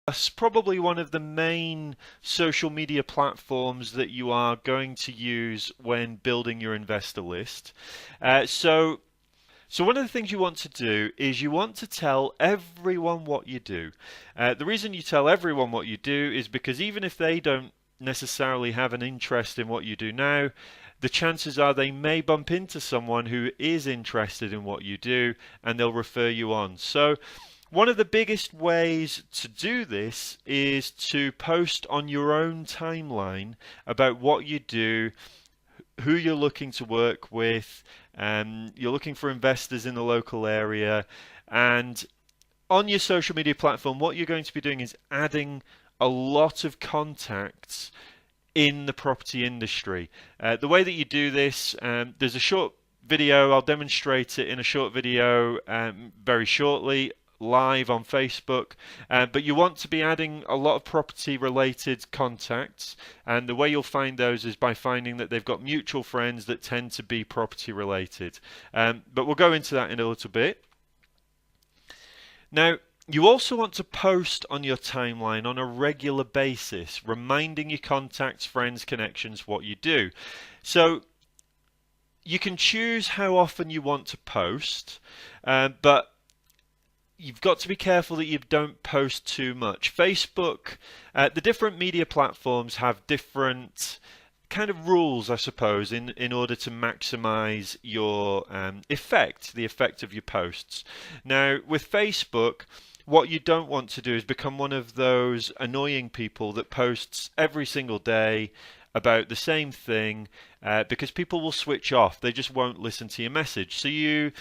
That's probably one of the main social media platforms that you are going to use when building your investor list. So one of the things you want to do is you want to tell everyone what you do. The reason you tell everyone what you do is because even if they don't necessarily have an interest in what you do now, the chances are they may bump into someone who is interested in what you do and they'll refer you on. So one of the biggest ways to do this is to post on your own timeline about what you do, who you're looking to work with, you're looking for investors in the local area, and on your social media platform, what you're going to be doing is adding a lot of contacts in the property industry. The way that you do this, there's a short video, I'll demonstrate it in a short video very shortly live on Facebook, but you want to be adding a lot of property related contacts, and the way you'll find those is by finding that they've got mutual friends that tend to be property related. But we'll go into that in a little bit. Now, you also want to post on your timeline on a regular basis, reminding your contacts, friends, connections what you do. So you can choose how often you want to post, but you've got to be careful that you don't post too much. Facebook, the different media platforms have different kind of rules, I suppose, in order to maximize your the effect of your posts. Now, with Facebook, what you don't want to do is become one of those annoying people that posts every single day about the same thing, because people will switch off. They just won't listen to your message. So you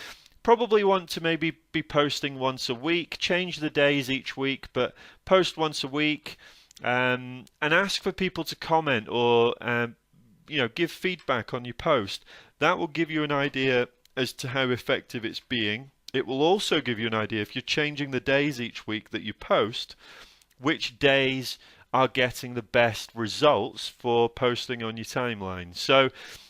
probably want to maybe be posting once a week, change the days each week, but post once a week, and ask for people to comment or give feedback on your post. That will give you an idea as to how effective it's being. It will also give you an idea, if you're changing the days each week that you post, which days are getting the best results for posting on your timeline. So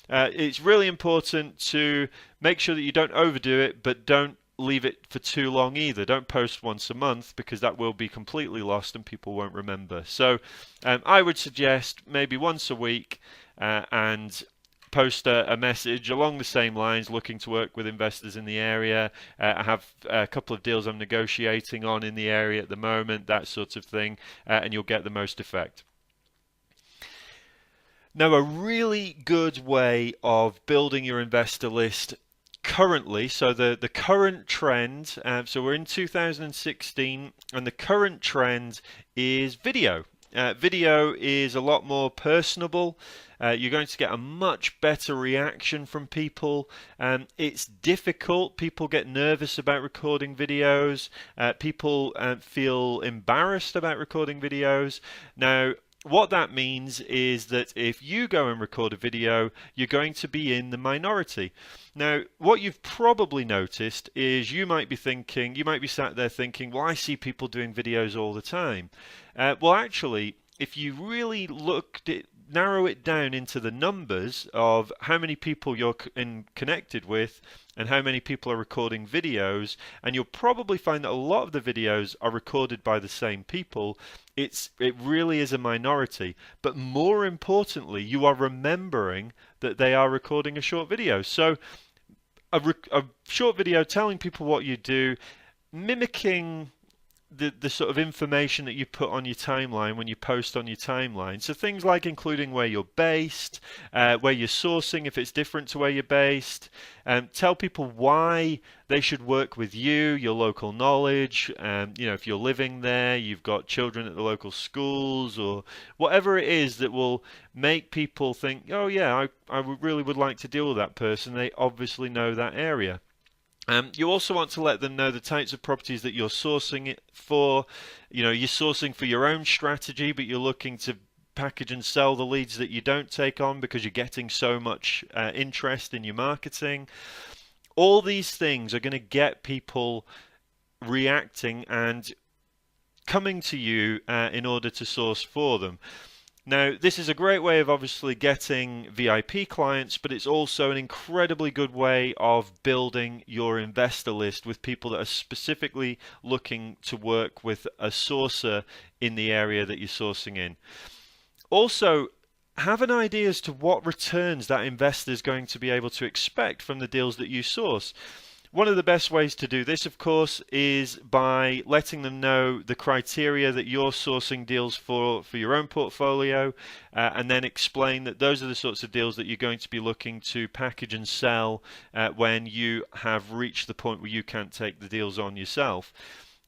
it's really important to make sure that you don't overdo it, but don't leave it for too long either. Don't post once a month, because that will be completely lost and people won't remember. So I would suggest maybe once a week, and post a message along the same lines, looking to work with investors in the area. I have a couple of deals I'm negotiating on in the area at the moment, that sort of thing, and you'll get the most effect. Now, a really good way of building your investor list currently, so the current trend, so we're in 2016, and the current trend is video. Video is a lot more personable. You're going to get a much better reaction from people. It's difficult. People get nervous about recording videos. People feel embarrassed about recording videos. Now, what that means is that if you go and record a video, you're going to be in the minority. Now, what you've probably noticed is you might be sat there thinking, well, I see people doing videos all the time. Well, actually, if you really narrow it down into the numbers of how many people you're connected with and how many people are recording videos, and you'll probably find that a lot of the videos are recorded by the same people. It really is a minority, but more importantly, you are remembering that they are recording a short video. So a short video telling people what you do, mimicking the sort of information that you put on your timeline when you post on your timeline. So things like including where you're based, where you're sourcing if it's different to where you're based, tell people why they should work with you, your local knowledge, if you're living there, you've got children at the local schools, or whatever it is that will make people think, oh yeah, I really would like to deal with that person. They obviously know that area. You also want to let them know the types of properties that you're sourcing it for. You're sourcing for your own strategy, but you're looking to package and sell the leads that you don't take on because you're getting so much interest in your marketing. All these things are going to get people reacting and coming to you in order to source for them. Now, this is a great way of obviously getting VIP clients, but it's also an incredibly good way of building your investor list with people that are specifically looking to work with a sourcer in the area that you're sourcing in. Also, have an idea as to what returns that investor is going to be able to expect from the deals that you source. One of the best ways to do this, of course, is by letting them know the criteria that you're sourcing deals for your own portfolio, and then explain that those are the sorts of deals that you're going to be looking to package and sell when you have reached the point where you can't take the deals on yourself.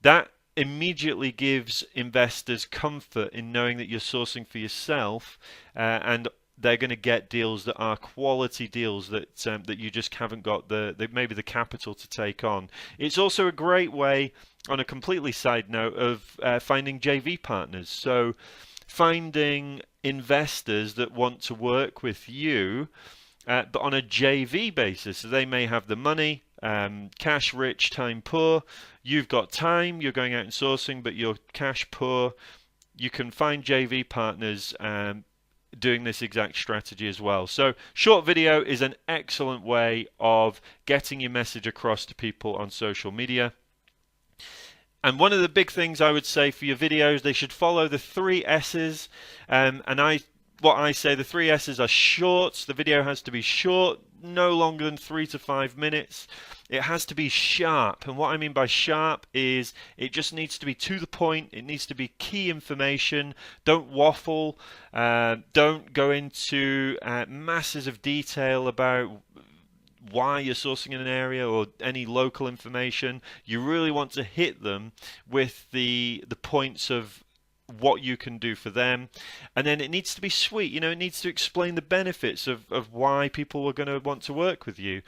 That immediately gives investors comfort in knowing that you're sourcing for yourself, and they're going to get deals that are quality deals that you just haven't got maybe the capital to take on. It's also a great way, on a completely side note, of finding JV partners. So finding investors that want to work with you, but on a JV basis. So they may have the money, cash rich, time poor. You've got time, you're going out and sourcing, but you're cash poor. You can find JV partners doing this exact strategy as well. So short video is an excellent way of getting your message across to people on social media. And one of the big things I would say for your videos, they should follow the 3 S's. What I say, the 3 S's are short. The video has to be short, no longer than 3 to 5 minutes. It has to be sharp. And what I mean by sharp is it just needs to be to the point. It needs to be key information. Don't waffle. Don't go into masses of detail about why you're sourcing in an area or any local information. You really want to hit them with the points of what you can do for them, and then it needs to be sweet. It needs to explain the benefits of why people are going to want to work with you.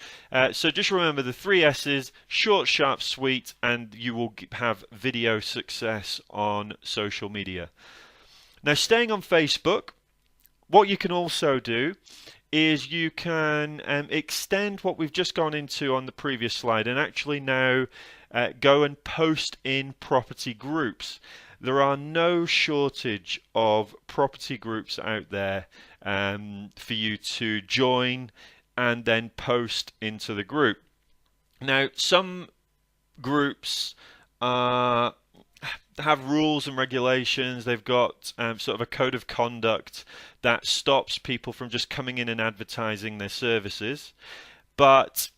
So just remember the 3 S's: short, sharp, sweet, and you will have video success on social media. Now, staying on Facebook, what you can also do is you can extend what we've just gone into on the previous slide, and actually now go and post in property groups. There are no shortage of property groups out there for you to join and then post into the group. Now, some groups have rules and regulations. They've got sort of a code of conduct that stops people from just coming in and advertising their services. But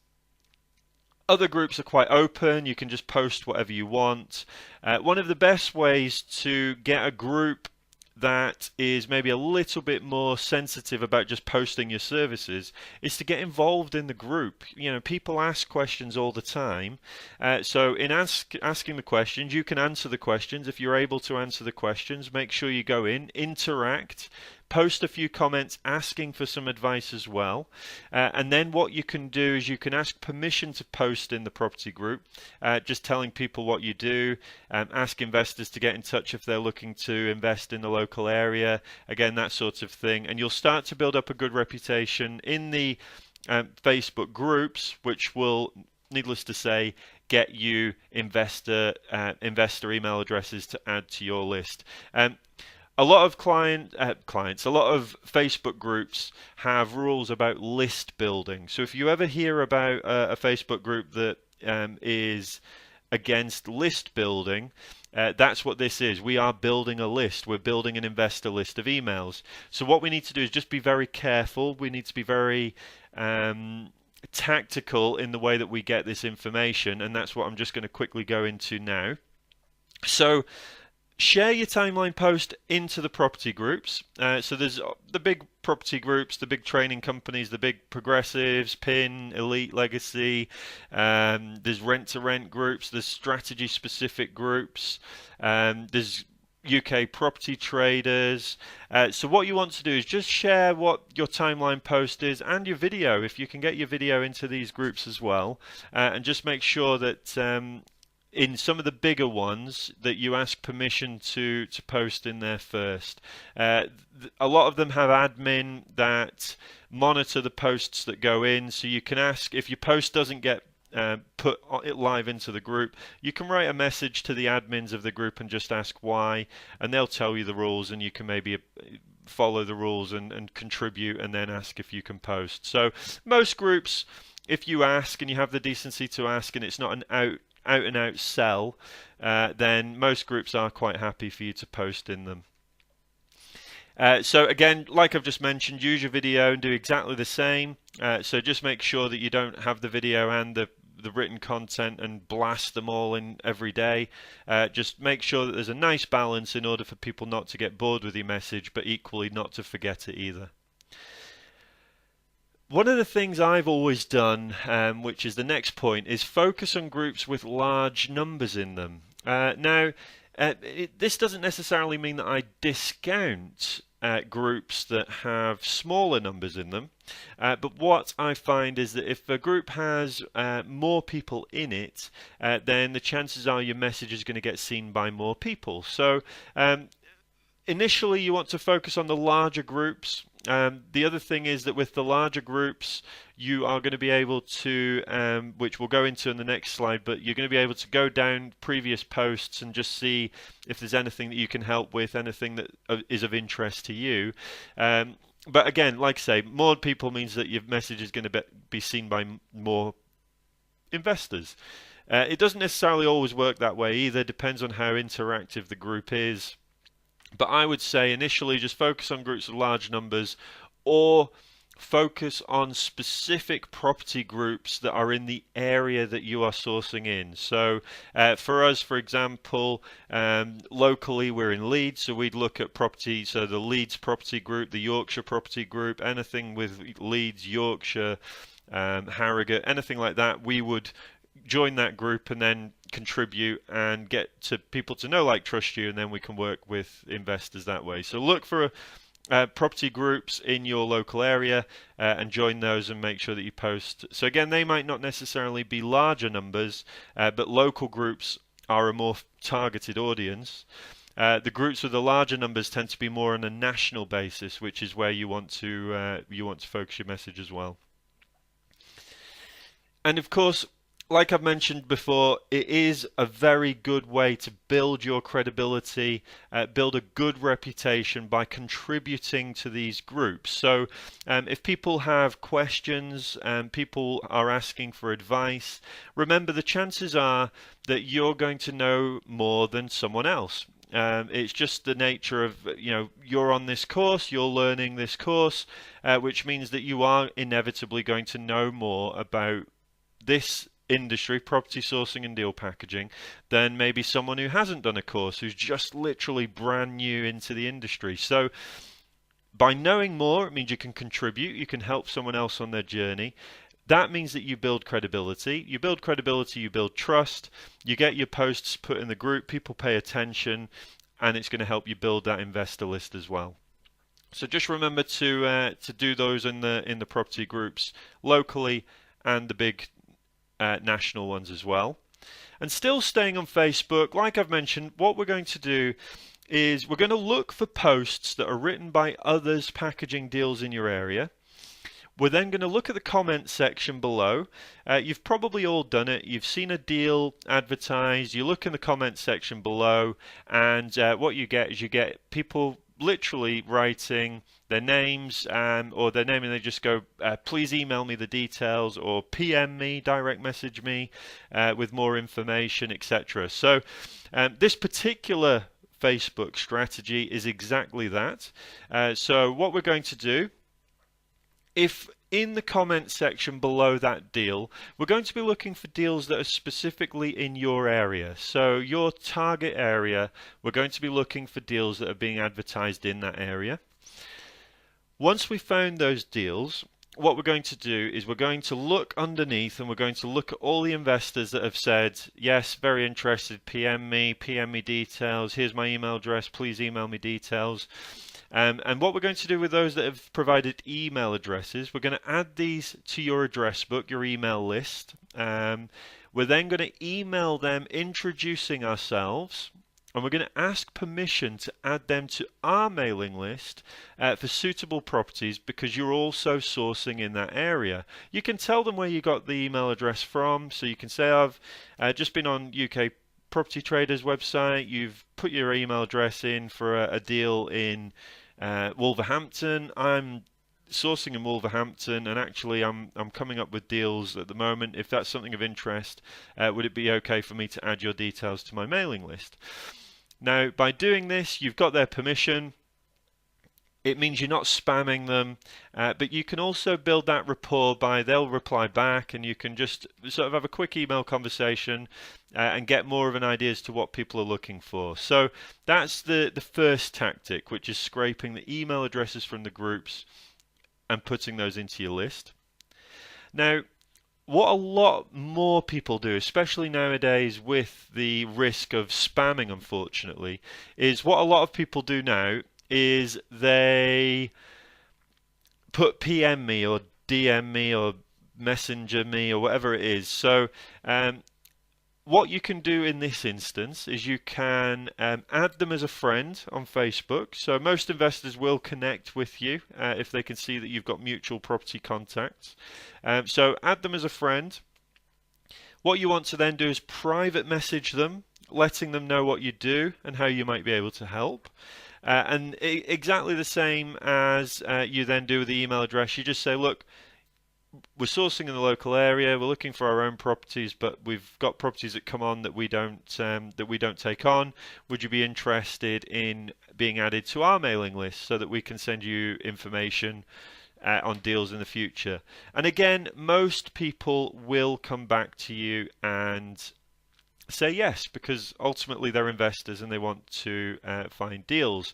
other groups are quite open. You can just post whatever you want. One of the best ways to get a group that is maybe a little bit more sensitive about just posting your services is to get involved in the group. People ask questions all the time. So in asking the questions, you can answer the questions. If you're able to answer the questions, make sure you go in, interact, post a few comments asking for some advice as well. And then what you can do is you can ask permission to post in the property group, just telling people what you do. Ask investors to get in touch if they're looking to invest in the local area. Again, that sort of thing. And you'll start to build up a good reputation in the Facebook groups, which will, needless to say, get you investor email addresses to add to your list. A lot of clients, a lot of Facebook groups have rules about list building. So if you ever hear about a Facebook group that is against list building, that's what this is. We are building a list. We're building an investor list of emails. So what we need to do is just be very careful. We need to be very tactical in the way that we get this information, and that's what I'm just going to quickly go into now. So share your timeline post into the property groups. So there's the big property groups, the big training companies, the big Progressives, PIN, Elite, Legacy. There's rent-to-rent groups. There's strategy-specific groups. There's UK property traders. So what you want to do is just share what your timeline post is and your video, if you can get your video into these groups as well. And just make sure that in some of the bigger ones that you ask permission to post in there first. A lot of them have admin that monitor the posts that go in, so you can ask if your post doesn't get put it live into the group, you can write a message to the admins of the group and just ask why, and they'll tell you the rules, and you can maybe follow the rules and contribute and then ask if you can post. So most groups, if you ask and you have the decency to ask and it's not an out and out sell, then most groups are quite happy for you to post in them. So again, like I've just mentioned, use your video and do exactly the same. So just make sure that you don't have the video and the written content and blast them all in every day. Just make sure that there's a nice balance in order for people not to get bored with your message, but equally not to forget it either. One of the things I've always done, which is the next point, is focus on groups with large numbers in them. Now, this doesn't necessarily mean that I discount groups that have smaller numbers in them, but what I find is that if a group has more people in it, then the chances are your message is going to get seen by more people. So initially you want to focus on the larger groups. The other thing is that with the larger groups, you are going to be able to, which we'll go into in the next slide, but you're going to be able to go down previous posts and just see if there's anything that you can help with, anything that is of interest to you. But again, like I say, more people means that your message is going to be seen by more investors. It doesn't necessarily always work that way either, depends on how interactive the group is. But I would say initially just focus on groups of large numbers, or focus on specific property groups that are in the area that you are sourcing in. So for us, for example, locally we're in Leeds, so we'd look at property, so the Leeds property group, the Yorkshire property group, anything with Leeds, Yorkshire, Harrogate, anything like that, we would join that group and then contribute and get to people to know, like, trust you, and then we can work with investors that way. So look for property groups in your local area and join those and make sure that you post. So again, they might not necessarily be larger numbers, but local groups are a more targeted audience. The groups with the larger numbers tend to be more on a national basis, which is where you want to focus your message as well. And of course, like I've mentioned before, it is a very good way to build your credibility, build a good reputation by contributing to these groups. So if people have questions and people are asking for advice, remember the chances are that you're going to know more than someone else. It's just the nature of, you're on this course, you're learning this course, which means that you are inevitably going to know more about this industry, property sourcing and deal packaging, than maybe someone who hasn't done a course, who's just literally brand new into the industry. So by knowing more, it means you can contribute, you can help someone else on their journey. That means that you build credibility. You build credibility, you build trust, you get your posts put in the group, people pay attention, and it's going to help you build that investor list as well. So just remember to do those in the property groups locally and the big national ones as well. And still staying on Facebook, like I've mentioned, what we're going to do is we're going to look for posts that are written by others packaging deals in your area. We're then going to look at the comment section below. You've probably all done it. You've seen a deal advertised, you look in the comment section below, and what you get is you get people literally writing their names or their name, and they just go, please email me the details, or PM me, direct message me with more information, etc. So this particular Facebook strategy is exactly that. So what we're going to do, if in the comment section below that deal, we're going to be looking for deals that are specifically in your area. So your target area, we're going to be looking for deals that are being advertised in that area. Once we've found those deals, what we're going to do is we're going to look underneath and we're going to look at all the investors that have said, yes, very interested, PM me details, here's my email address, please email me details. And what we're going to do with those that have provided email addresses, we're going to add these to your address book, your email list. We're then going to email them introducing ourselves, and we're going to ask permission to add them to our mailing list for suitable properties, because you're also sourcing in that area. You can tell them where you got the email address from, so you can say, I've just been on UK Property Traders website, you've put your email address in for a deal in Wolverhampton. I'm sourcing in Wolverhampton, and actually I'm coming up with deals at the moment. If that's something of interest, would it be okay for me to add your details to my mailing list? Now, by doing this, you've got their permission. It means you're not spamming them, but you can also build that rapport by they'll reply back, and you can just sort of have a quick email conversation and get more of an idea as to what people are looking for. So that's the first tactic, which is scraping the email addresses from the groups and putting those into your list. Now, what a lot more people do, especially nowadays with the risk of spamming, unfortunately, is what a lot of people do now is they put PM me or DM me or messenger me or whatever it is. So what you can do in this instance is you can add them as a friend on Facebook. So most investors will connect with you if they can see that you've got mutual property contacts. So add them as a friend. What you want to then do is private message them, letting them know what you do and how you might be able to help. And exactly the same as you then do with the email address. You just say, look, we're sourcing in the local area. We're looking for our own properties, but we've got properties that come on that we don't take on. Would you be interested in being added to our mailing list so that we can send you information on deals in the future? And again, most people will come back to you and say yes, because ultimately they're investors and they want to find deals.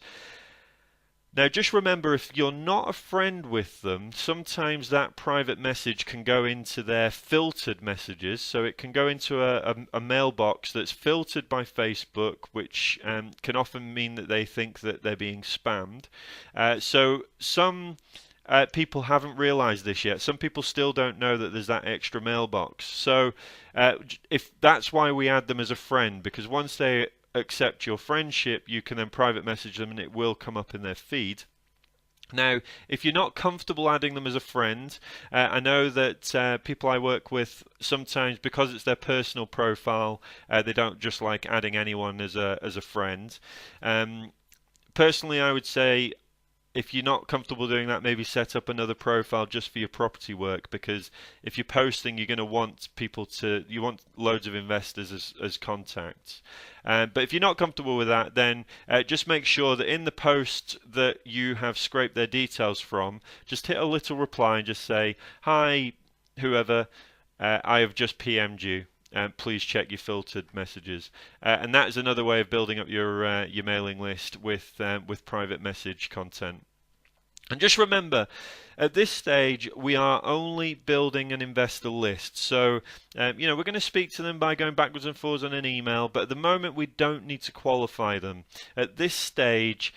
Now, just remember, if you're not a friend with them, sometimes that private message can go into their filtered messages. So it can go into a mailbox that's filtered by Facebook, which can often mean that they think that they're being spammed. So some people haven't realized this yet. Some people still don't know that there's that extra mailbox. So if that's why we add them as a friend, because once they accept your friendship, you can then private message them and it will come up in their feed. Now, if you're not comfortable adding them as a friend, I know that people I work with sometimes, because it's their personal profile, they don't just like adding anyone as a friend. Personally, I would say, if you're not comfortable doing that, maybe set up another profile just for your property work, because if you're posting, you're going to want you want loads of investors as contacts. But if you're not comfortable with that, then just make sure that in the post that you have scraped their details from, just hit a little reply and just say, hi, whoever, I have just PM'd you. Please check your filtered messages, and that is another way of building up your mailing list with private message content. And just remember, at this stage, we are only building an investor list. So, we're going to speak to them by going backwards and forwards on an email, but at the moment, we don't need to qualify them. At this stage,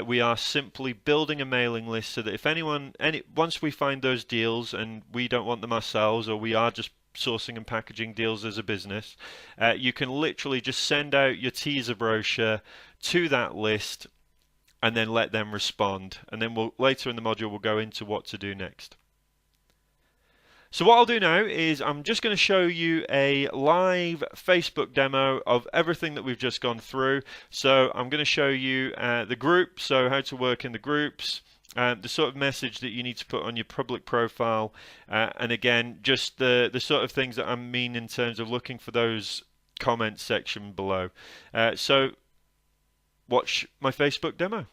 we are simply building a mailing list so that if once we find those deals and we don't want them ourselves, or we are just sourcing and packaging deals as a business, you can literally just send out your teaser brochure to that list and then let them respond, and then later in the module we'll go into what to do next. So what I'll do now is I'm just going to show you a live Facebook demo of everything that we've just gone through. So I'm going to show you the group, so how to work in the groups, the sort of message that you need to put on your public profile, and again, just the sort of things that I mean in terms of looking for those comments section below. So watch my Facebook demo.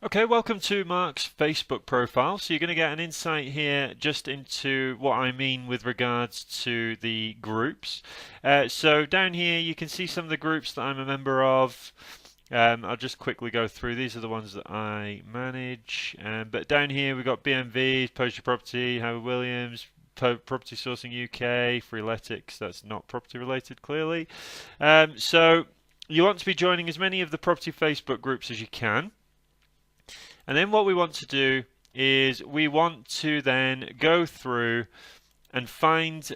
Okay, welcome to Mark's Facebook profile. So you're going to get an insight here just into what I mean with regards to the groups. So down here you can see some of the groups that I'm a member of. I'll just quickly go through. These are the ones that I manage. But down here we've got BMV, Post Your Property, Howard Williams, Property Sourcing UK, Freeletics. That's not property related, clearly. So you want to be joining as many of the property Facebook groups as you can. And then what we want to do is we want to then go through and find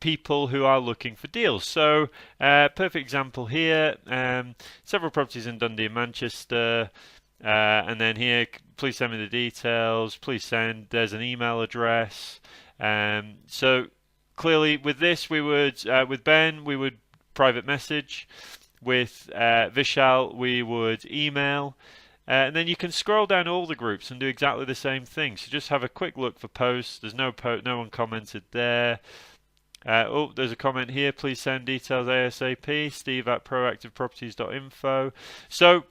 people who are looking for deals. So perfect example here, several properties in Dundee and Manchester, and then here, please send me the details, please send, there's an email address. So clearly with this we would, with Ben, we would private message. with Vishal, we would email. And then you can scroll down all the groups and do exactly the same thing. So just have a quick look for posts. There's no one commented there. Oh, there's a comment here. Please send details ASAP. steve@proactiveproperties.info. So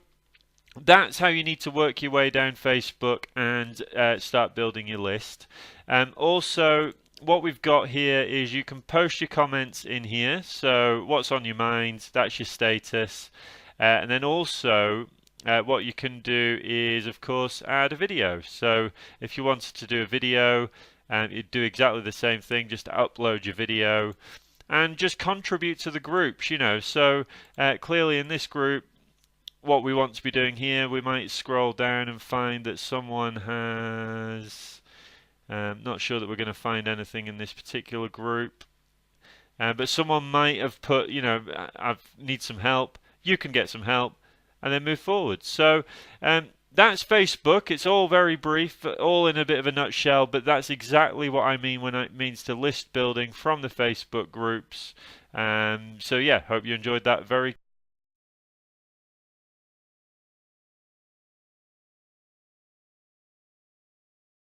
that's how you need to work your way down Facebook and start building your list. Also, what we've got here is you can post your comments in here. So what's on your mind, that's your status. And then also what you can do is, of course, add a video. So if you wanted to do a video, you'd do exactly the same thing, just upload your video and just contribute to the groups, you know. So clearly in this group, what we want to be doing here, we might scroll down and find that someone has, not sure that we're going to find anything in this particular group, but someone might have put, you know, I need some help. You can get some help and then move forward. So that's Facebook. It's all very brief, all in a bit of a nutshell, but that's exactly what I mean when it means to list building from the Facebook groups. So yeah, hope you enjoyed that. Very